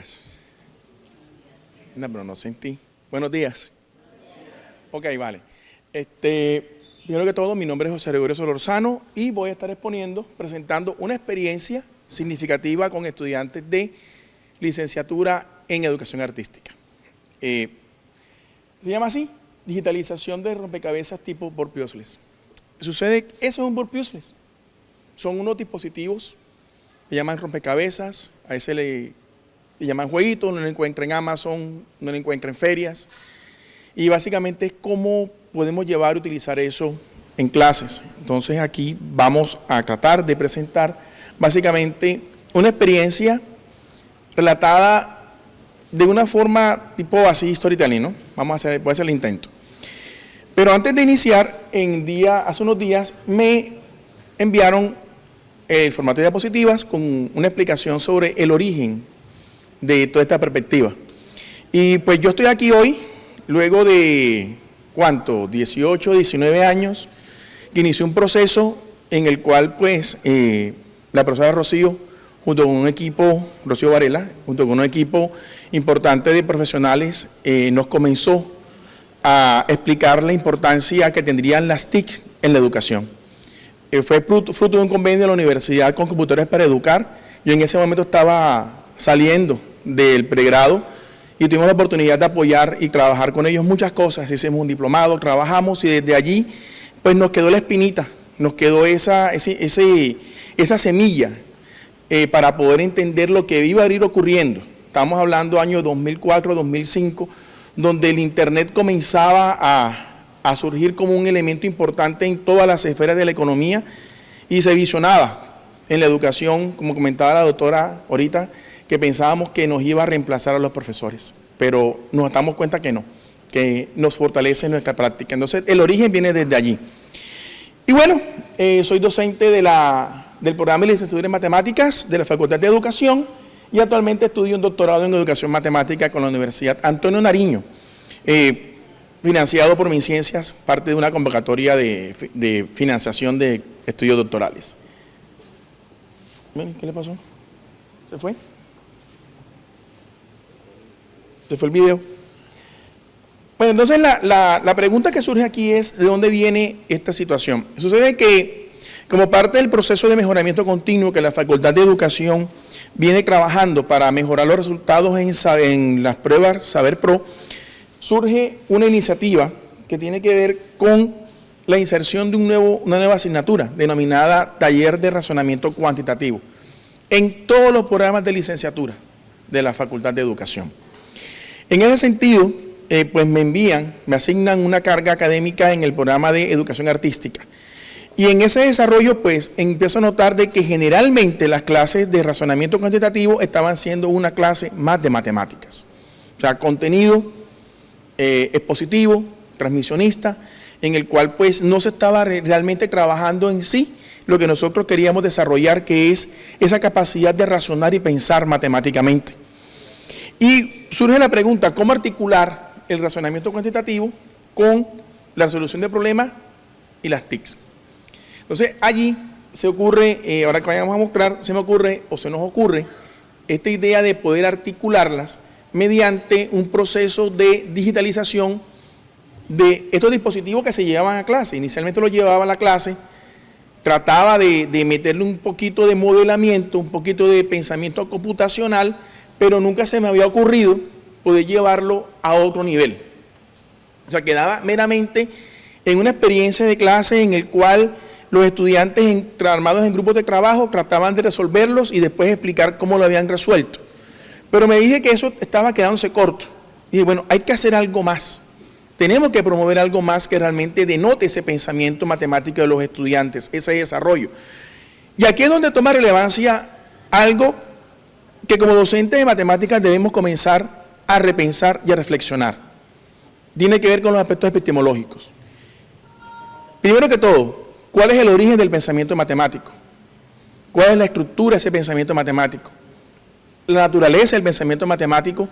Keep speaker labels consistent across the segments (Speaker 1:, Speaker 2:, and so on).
Speaker 1: días. No, pero no sentí. Buenos días. Ok, vale. Primero que todo, mi nombre es José Gregorio Solorzano y voy a estar presentando una experiencia significativa con estudiantes de licenciatura en educación artística. Se llama así, digitalización de rompecabezas tipo board puzzles. Sucede, eso es un board puzzles. Son unos dispositivos, le llaman rompecabezas, a ese le llaman jueguitos, no lo encuentra en Amazon, no lo encuentra en ferias. Y básicamente es cómo podemos llevar y utilizar eso en clases. Entonces aquí vamos a tratar de presentar básicamente una experiencia relatada de una forma tipo así storytelling, ¿no? Voy a hacer el intento. Pero antes de iniciar, hace unos días me enviaron el formato de diapositivas con una explicación sobre el origen de toda esta perspectiva. Y pues yo estoy aquí hoy, luego de, ¿cuánto? 18, 19 años, que inició un proceso en el cual pues la profesora Rocío, junto con un equipo, Rocío Varela, junto con un equipo importante de profesionales, nos comenzó a explicar la importancia que tendrían las TIC en la educación. Fue fruto de un convenio de la universidad con Computadores para Educar. Yo en ese momento estaba saliendo del pregrado y tuvimos la oportunidad de apoyar y trabajar con ellos muchas cosas. Hicimos un diplomado, trabajamos y desde allí pues nos quedó la espinita, nos quedó esa semilla para poder entender lo que iba a ir ocurriendo. Estamos hablando año 2004, 2005, donde el Internet comenzaba a surgir como un elemento importante en todas las esferas de la economía y se visionaba en la educación, como comentaba la doctora ahorita, que pensábamos que nos iba a reemplazar a los profesores, pero nos damos cuenta que no, que nos fortalece en nuestra práctica. Entonces, el origen viene desde allí. Y bueno, soy docente del programa de licenciatura en matemáticas de la Facultad de Educación y actualmente estudio un doctorado en educación matemática con la Universidad Antonio Nariño, financiado por MinCiencias, parte de una convocatoria de financiación de estudios doctorales. ¿Qué le pasó? ¿Se fue? ¿Se fue el video? Bueno, entonces la pregunta que surge aquí es ¿de dónde viene esta situación? Sucede que como parte del proceso de mejoramiento continuo que la Facultad de Educación viene trabajando para mejorar los resultados en las pruebas Saber Pro, surge una iniciativa que tiene que ver con la inserción de una nueva asignatura denominada Taller de Razonamiento Cuantitativo en todos los programas de licenciatura de la Facultad de Educación. En ese sentido, pues me asignan una carga académica en el programa de Educación Artística. Y en ese desarrollo, pues, empiezo a notar de que generalmente las clases de razonamiento cuantitativo estaban siendo una clase más de matemáticas. O sea, contenido expositivo, transmisionista, en el cual, pues, no se estaba realmente trabajando en sí lo que nosotros queríamos desarrollar, que es esa capacidad de razonar y pensar matemáticamente. Y surge la pregunta, ¿cómo articular el razonamiento cuantitativo con la resolución de problemas y las TICs? Entonces, allí se ocurre, ahora que vayamos a mostrar, se nos ocurre esta idea de poder articularlas mediante un proceso de digitalización de estos dispositivos que se llevaban a clase. Inicialmente los llevaba a la clase, trataba de meterle un poquito de modelamiento, un poquito de pensamiento computacional, pero nunca se me había ocurrido poder llevarlo a otro nivel. O sea, quedaba meramente en una experiencia de clase en el cual los estudiantes armados en grupos de trabajo trataban de resolverlos y después explicar cómo lo habían resuelto. Pero me dije que eso estaba quedándose corto. Y dije, bueno, hay que hacer algo más. Tenemos que promover algo más que realmente denote ese pensamiento matemático de los estudiantes, ese desarrollo. Y aquí es donde toma relevancia algo que como docentes de matemáticas debemos comenzar a repensar y a reflexionar. Tiene que ver con los aspectos epistemológicos. Primero que todo, ¿cuál es el origen del pensamiento matemático? ¿Cuál es la estructura de ese pensamiento matemático? La naturaleza del pensamiento matemático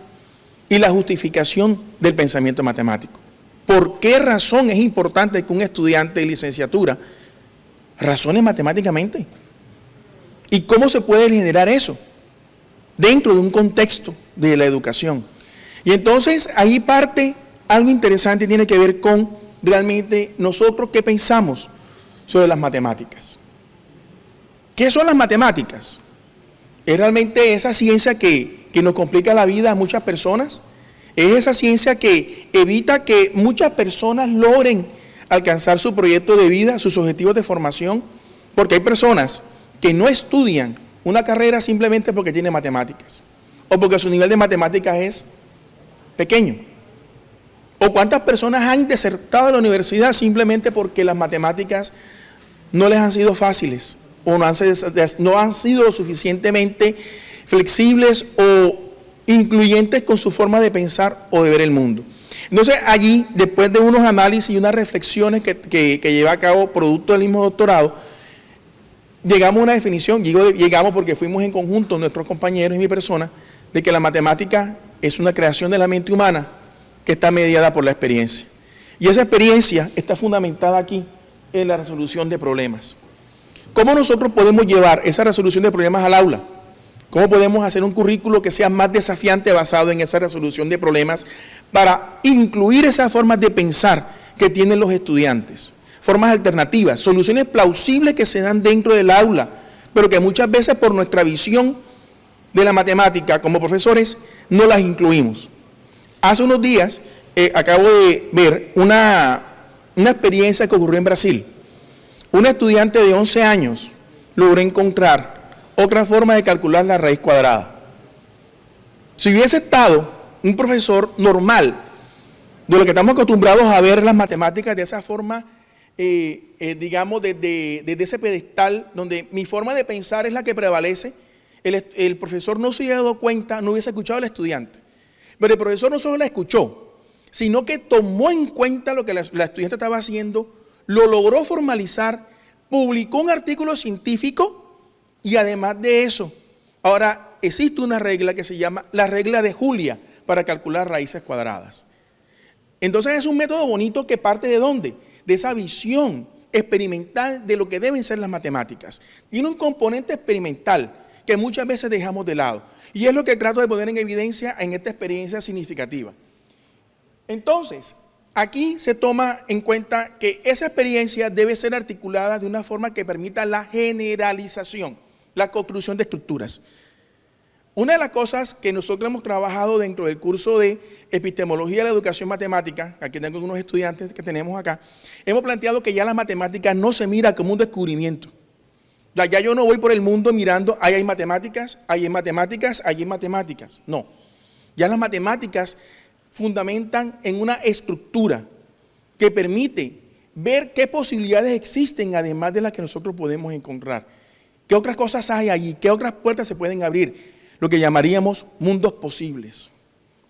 Speaker 1: y la justificación del pensamiento matemático. ¿Por qué razón es importante que un estudiante de licenciatura razone matemáticamente? ¿Y cómo se puede generar eso? Dentro de un contexto de la educación. Y entonces ahí parte algo interesante, tiene que ver con realmente nosotros qué pensamos sobre las matemáticas. ¿Qué son las matemáticas? ¿Es realmente esa ciencia que nos complica la vida a muchas personas? ¿Es esa ciencia que evita que muchas personas logren alcanzar su proyecto de vida, sus objetivos de formación? Porque hay personas que no estudian una carrera simplemente porque tienen matemáticas o porque su nivel de matemáticas es pequeño. ¿O cuántas personas han desertado de la universidad simplemente porque las matemáticas no les han sido fáciles o no han sido lo suficientemente flexibles o incluyentes con su forma de pensar o de ver el mundo? Entonces allí, después de unos análisis y unas reflexiones que lleva a cabo producto del mismo doctorado, llegamos a una definición, llegamos porque fuimos en conjunto nuestros compañeros y mi persona, de que la matemática es una creación de la mente humana que está mediada por la experiencia. Y esa experiencia está fundamentada aquí en la resolución de problemas. ¿Cómo nosotros podemos llevar esa resolución de problemas al aula? ¿Cómo podemos hacer un currículo que sea más desafiante basado en esa resolución de problemas para incluir esas formas de pensar que tienen los estudiantes? Formas alternativas, soluciones plausibles que se dan dentro del aula, pero que muchas veces por nuestra visión de la matemática como profesores no las incluimos. Hace unos días acabo de ver una experiencia que ocurrió en Brasil. Una estudiante de 11 años logró encontrar otra forma de calcular la raíz cuadrada. Si hubiese estado un profesor normal, de lo que estamos acostumbrados a ver las matemáticas de esa forma, digamos, desde ese pedestal, donde mi forma de pensar es la que prevalece, el profesor no se hubiera dado cuenta, no hubiese escuchado al estudiante. Pero el profesor no solo la escuchó, sino que tomó en cuenta lo que la estudiante estaba haciendo, lo logró formalizar, publicó un artículo científico y además de eso, ahora existe una regla que se llama la regla de Julia para calcular raíces cuadradas. Entonces es un método bonito que parte ¿de dónde? De esa visión experimental de lo que deben ser las matemáticas. Tiene un componente experimental que muchas veces dejamos de lado. Y es lo que trato de poner en evidencia en esta experiencia significativa. Entonces, aquí se toma en cuenta que esa experiencia debe ser articulada de una forma que permita la generalización, la construcción de estructuras. Una de las cosas que nosotros hemos trabajado dentro del curso de epistemología de la educación matemática, aquí tengo unos estudiantes que tenemos acá, hemos planteado que ya la matemática no se mira como un descubrimiento. Ya yo no voy por el mundo mirando, ahí hay matemáticas, ahí hay matemáticas, ahí hay matemáticas. No, ya las matemáticas fundamentan en una estructura que permite ver qué posibilidades existen además de las que nosotros podemos encontrar. ¿Qué otras cosas hay allí? ¿Qué otras puertas se pueden abrir? Lo que llamaríamos mundos posibles.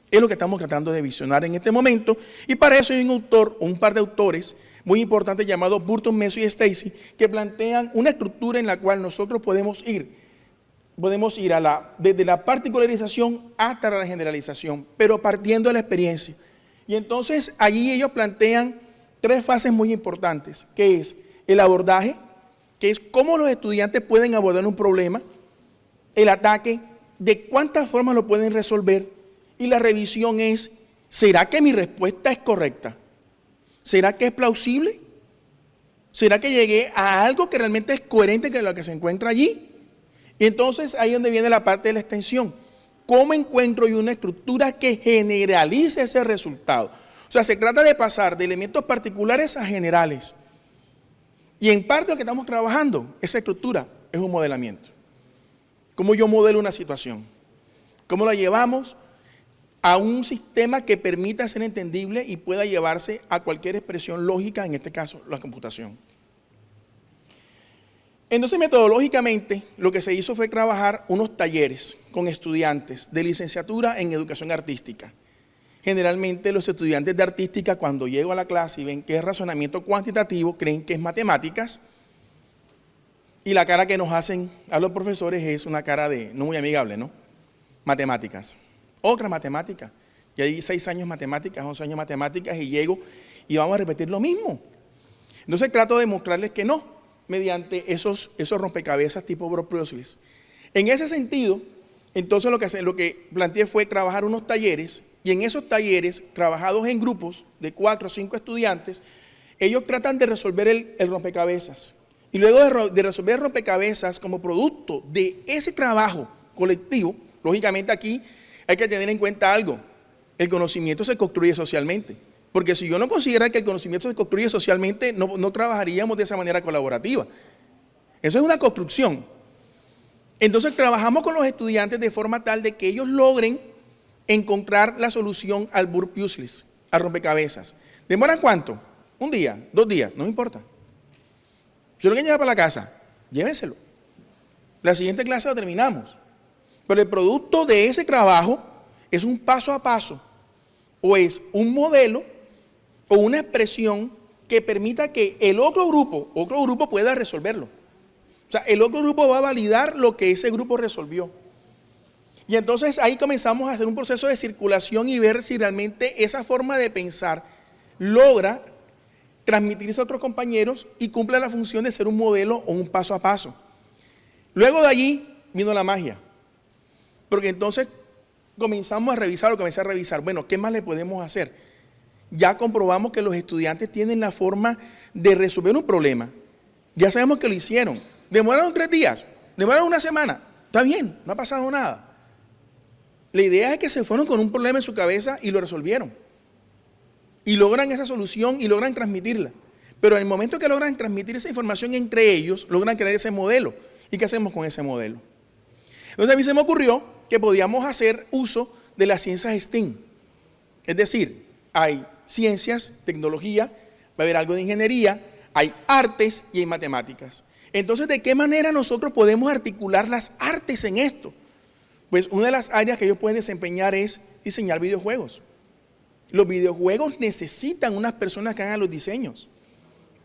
Speaker 1: Es lo que estamos tratando de visionar en este momento, y para eso hay un autor o un par de autores muy importantes llamados Burton, Meso y Stacy, que plantean una estructura en la cual nosotros podemos ir desde la particularización hasta la generalización, pero partiendo de la experiencia. Y entonces allí ellos plantean 3 fases muy importantes, que es el abordaje, que es cómo los estudiantes pueden abordar un problema, el ataque, de cuántas formas lo pueden resolver, y la revisión es, ¿será que mi respuesta es correcta? ¿Será que es plausible? ¿Será que llegué a algo que realmente es coherente con lo que se encuentra allí? Y entonces ahí es donde viene la parte de la extensión. ¿Cómo encuentro yo una estructura que generalice ese resultado? O sea, se trata de pasar de elementos particulares a generales. Y en parte lo que estamos trabajando, esa estructura, es un modelamiento. ¿Cómo yo modelo una situación? ¿Cómo la llevamos a un sistema que permita ser entendible y pueda llevarse a cualquier expresión lógica, en este caso, la computación? Entonces, metodológicamente, lo que se hizo fue trabajar unos talleres con estudiantes de licenciatura en educación artística. Generalmente los estudiantes de artística, cuando llego a la clase y ven que es razonamiento cuantitativo, creen que es matemáticas, y la cara que nos hacen a los profesores es una cara de no muy amigable, ¿no? Matemáticas. Otra matemática. Ya hay 6 años matemáticas, 11 años matemáticas, y llego y vamos a repetir lo mismo. Entonces trato de mostrarles que no, mediante esos rompecabezas tipo Brock Brussels. En ese sentido, Entonces lo que planteé fue trabajar unos talleres, y en esos talleres, trabajados en grupos de 4 o 5 estudiantes, ellos tratan de resolver el rompecabezas. Y luego de resolver el rompecabezas como producto de ese trabajo colectivo, lógicamente aquí hay que tener en cuenta algo: el conocimiento se construye socialmente. Porque si yo no considerara que el conocimiento se construye socialmente, no trabajaríamos de esa manera colaborativa. Eso es una construcción. Entonces trabajamos con los estudiantes de forma tal de que ellos logren encontrar la solución al burp useless, al rompecabezas. ¿Demoran cuánto? 1 día, 2 días, no me importa. Si lo quieren llevar para la casa, llévenselo. La siguiente clase lo terminamos. Pero el producto de ese trabajo es un paso a paso, o es un modelo o una expresión que permita que el otro grupo pueda resolverlo. O sea, el otro grupo va a validar lo que ese grupo resolvió. Y entonces ahí comenzamos a hacer un proceso de circulación y ver si realmente esa forma de pensar logra transmitirse a otros compañeros y cumple la función de ser un modelo o un paso a paso. Luego de allí vino la magia. Porque entonces comenzamos a revisar, bueno, ¿qué más le podemos hacer? Ya comprobamos que los estudiantes tienen la forma de resolver un problema. Ya sabemos que lo hicieron. Demoraron 3 días, demoraron 1 semana. Está bien, no ha pasado nada. La idea es que se fueron con un problema en su cabeza y lo resolvieron. Y logran esa solución y logran transmitirla. Pero en el momento que logran transmitir esa información entre ellos, logran crear ese modelo. ¿Y qué hacemos con ese modelo? Entonces a mí se me ocurrió que podíamos hacer uso de las ciencias STEAM. Es decir, hay ciencias, tecnología, va a haber algo de ingeniería, hay artes y hay matemáticas. Entonces, ¿de qué manera nosotros podemos articular las artes en esto? Pues una de las áreas que ellos pueden desempeñar es diseñar videojuegos. Los videojuegos necesitan unas personas que hagan los diseños,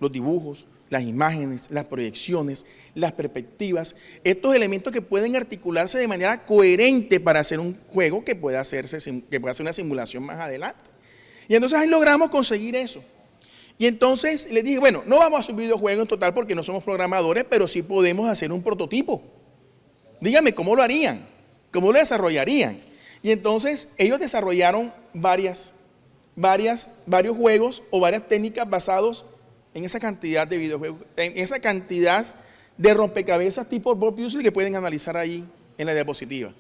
Speaker 1: los dibujos, las imágenes, las proyecciones, las perspectivas, estos elementos que pueden articularse de manera coherente para hacer un juego que pueda hacer una simulación más adelante. Y entonces ahí logramos conseguir eso. Y entonces les dije, bueno, no vamos a hacer un videojuego en total porque no somos programadores, pero sí podemos hacer un prototipo. Díganme, ¿cómo lo harían? ¿Cómo lo desarrollarían? Y entonces ellos desarrollaron varios juegos o varias técnicas basados en esa cantidad de videojuegos, en esa cantidad de rompecabezas tipo burp useless que pueden analizar ahí en la diapositiva.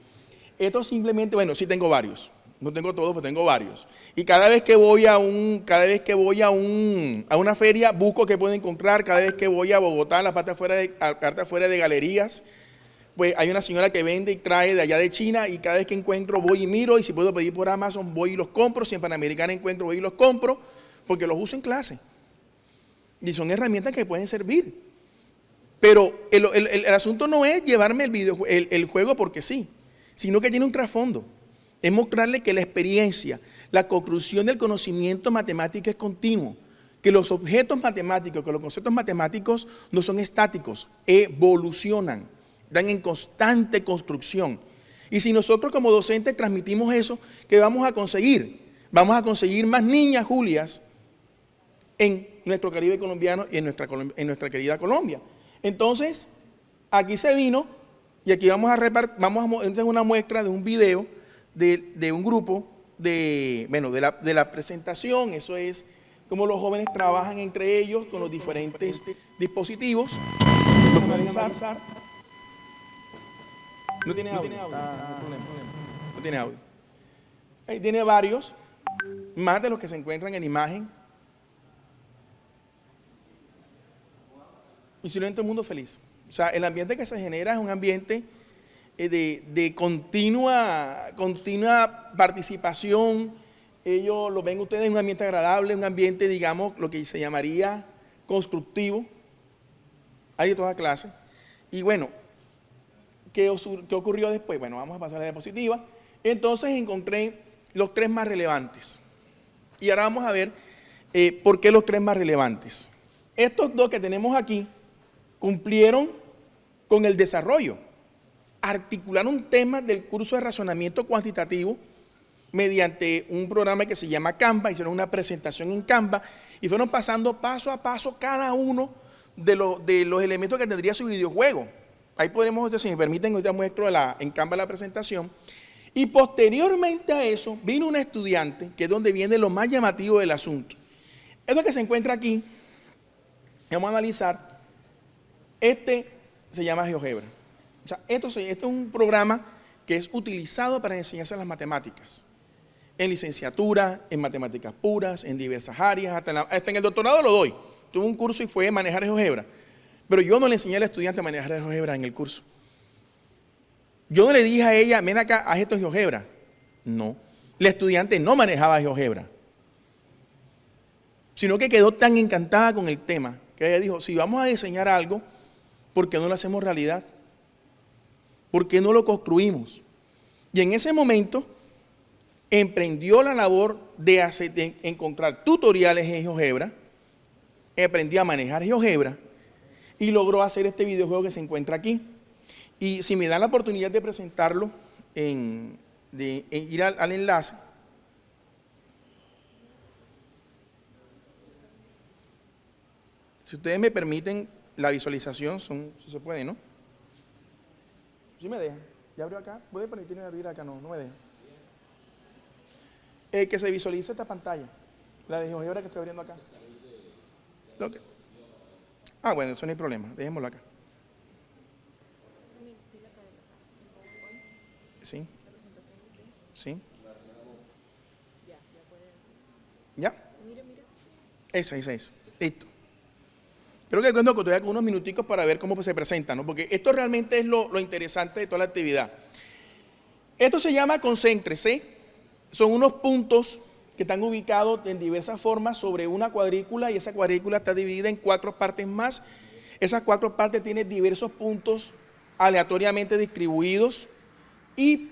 Speaker 1: Esto simplemente, bueno, sí tengo varios. No tengo todos, pero tengo varios. Y cada vez que voy a una feria, busco qué puedo encontrar. Cada vez que voy a Bogotá, a la parte afuera de galerías, pues hay una señora que vende y trae de allá de China, y cada vez que encuentro voy y miro, y si puedo pedir por Amazon voy y los compro. Si en Panamericana encuentro voy y los compro, porque los uso en clase. Y son herramientas que pueden servir. Pero el asunto no es llevarme el juego porque sí, sino que tiene un trasfondo. Es mostrarle que la experiencia, la construcción del conocimiento matemático es continuo, que los objetos matemáticos, que los conceptos matemáticos no son estáticos, evolucionan, están en constante construcción. Y si nosotros como docentes transmitimos eso, ¿qué vamos a conseguir? Vamos a conseguir más niñas Julias en nuestro Caribe colombiano y en nuestra querida Colombia. Entonces, aquí se vino, y aquí vamos a mostrar una muestra de un video de un grupo de la presentación. Eso es cómo los jóvenes trabajan entre ellos con los diferentes dispositivos. No tiene audio. No tiene audio. Ahí tiene varios, más de los que se encuentran en imagen. Y si no, en todo el mundo feliz. O sea, el ambiente que se genera es un ambiente de continua participación. Ellos lo ven ustedes en un ambiente agradable, un ambiente, digamos, lo que se llamaría constructivo. Hay de toda clase. Y bueno, ¿qué ocurrió después? Bueno, vamos a pasar a la diapositiva. Entonces encontré los 3 más relevantes. Y ahora vamos a ver por qué los 3 más relevantes. Estos 2 que tenemos aquí cumplieron con el desarrollo. Articularon temas del curso de razonamiento cuantitativo mediante un programa que se llama Canva. Hicieron una presentación en Canva y fueron pasando paso a paso cada uno de los elementos que tendría su videojuego. Ahí podremos, si me permiten, ahorita muestro en Canva la presentación. Y posteriormente a eso, vino una estudiante, que es donde viene lo más llamativo del asunto. Esto que se encuentra aquí, vamos a analizar, se llama GeoGebra. O sea, esto es un programa que es utilizado para enseñarse las matemáticas. En licenciatura, en matemáticas puras, en diversas áreas, hasta en el doctorado lo doy. Tuve un curso y fue manejar GeoGebra. Pero yo no le enseñé al estudiante a manejar GeoGebra en el curso. Yo no le dije a ella, ven acá, haz esto en GeoGebra. No. La estudiante no manejaba GeoGebra. Sino que quedó tan encantada con el tema que ella dijo, si vamos a diseñar algo, ¿por qué no lo hacemos realidad? ¿Por qué no lo construimos? Y en ese momento emprendió la labor de encontrar tutoriales en GeoGebra, aprendió a manejar GeoGebra y logró hacer este videojuego que se encuentra aquí. Y si me dan la oportunidad de presentarlo, de ir al enlace. Si ustedes me permiten la visualización, si se puede, ¿no? Sí me dejan. ¿Ya abrió acá? ¿Puede permitirme abrir acá? No, no me deja. Que se visualice esta pantalla, la de GeoGebra que estoy abriendo acá. Okay. Bueno, eso no hay problema, dejémoslo acá. Sí. Sí. ¿Ya? Eso. Listo. Creo que cuento que todavía con unos minuticos para ver cómo se presenta, ¿no? Porque esto realmente es lo interesante de toda la actividad. Esto se llama concéntrese. Son unos puntos que están ubicados en diversas formas sobre una cuadrícula y esa cuadrícula está dividida en 4 partes más. Esas 4 partes tienen diversos puntos aleatoriamente distribuidos y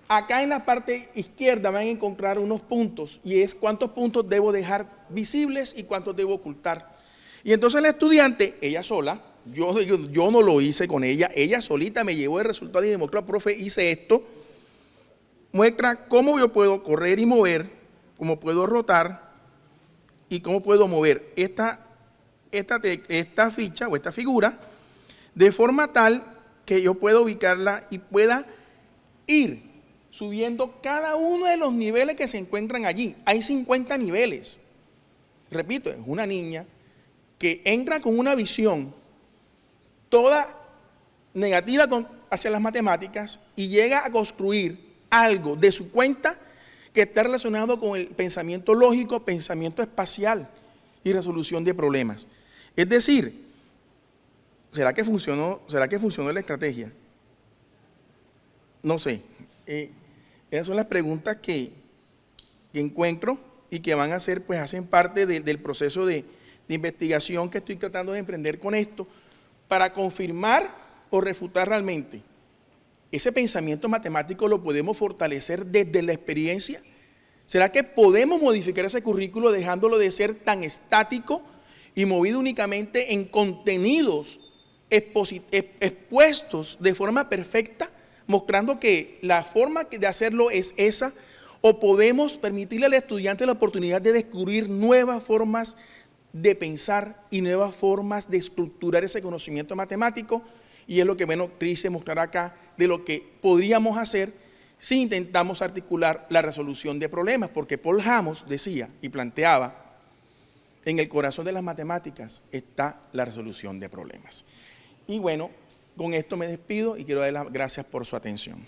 Speaker 1: acá en la parte izquierda van a encontrar unos puntos y es cuántos puntos debo dejar visibles y cuántos debo ocultar. Y entonces la estudiante, ella sola, yo no lo hice con ella solita me llevó el resultado y demostró, profe, hice esto. Muestra cómo yo puedo correr y mover, cómo puedo rotar y cómo puedo mover esta ficha o esta figura de forma tal que yo pueda ubicarla y pueda ir subiendo cada uno de los niveles que se encuentran allí. Hay 50 niveles. Repito, es una niña que entra con una visión toda negativa hacia las matemáticas y llega a construir algo de su cuenta que está relacionado con el pensamiento lógico, pensamiento espacial y resolución de problemas. Es decir, ¿será que funcionó la estrategia? No sé. Esas son las preguntas que encuentro y que van a ser, pues hacen parte del proceso de investigación que estoy tratando de emprender con esto para confirmar o refutar realmente. ¿Ese pensamiento matemático lo podemos fortalecer desde la experiencia? ¿Será que podemos modificar ese currículo dejándolo de ser tan estático y movido únicamente en contenidos expuestos de forma perfecta, mostrando que la forma de hacerlo es esa? ¿O podemos permitirle al estudiante la oportunidad de descubrir nuevas formas de pensar y nuevas formas de estructurar ese conocimiento matemático? Y es lo que quise mostrar acá de lo que podríamos hacer si intentamos articular la resolución de problemas, porque Paul Hammond decía y planteaba, en el corazón de las matemáticas está la resolución de problemas. Y bueno, con esto me despido y quiero dar las gracias por su atención.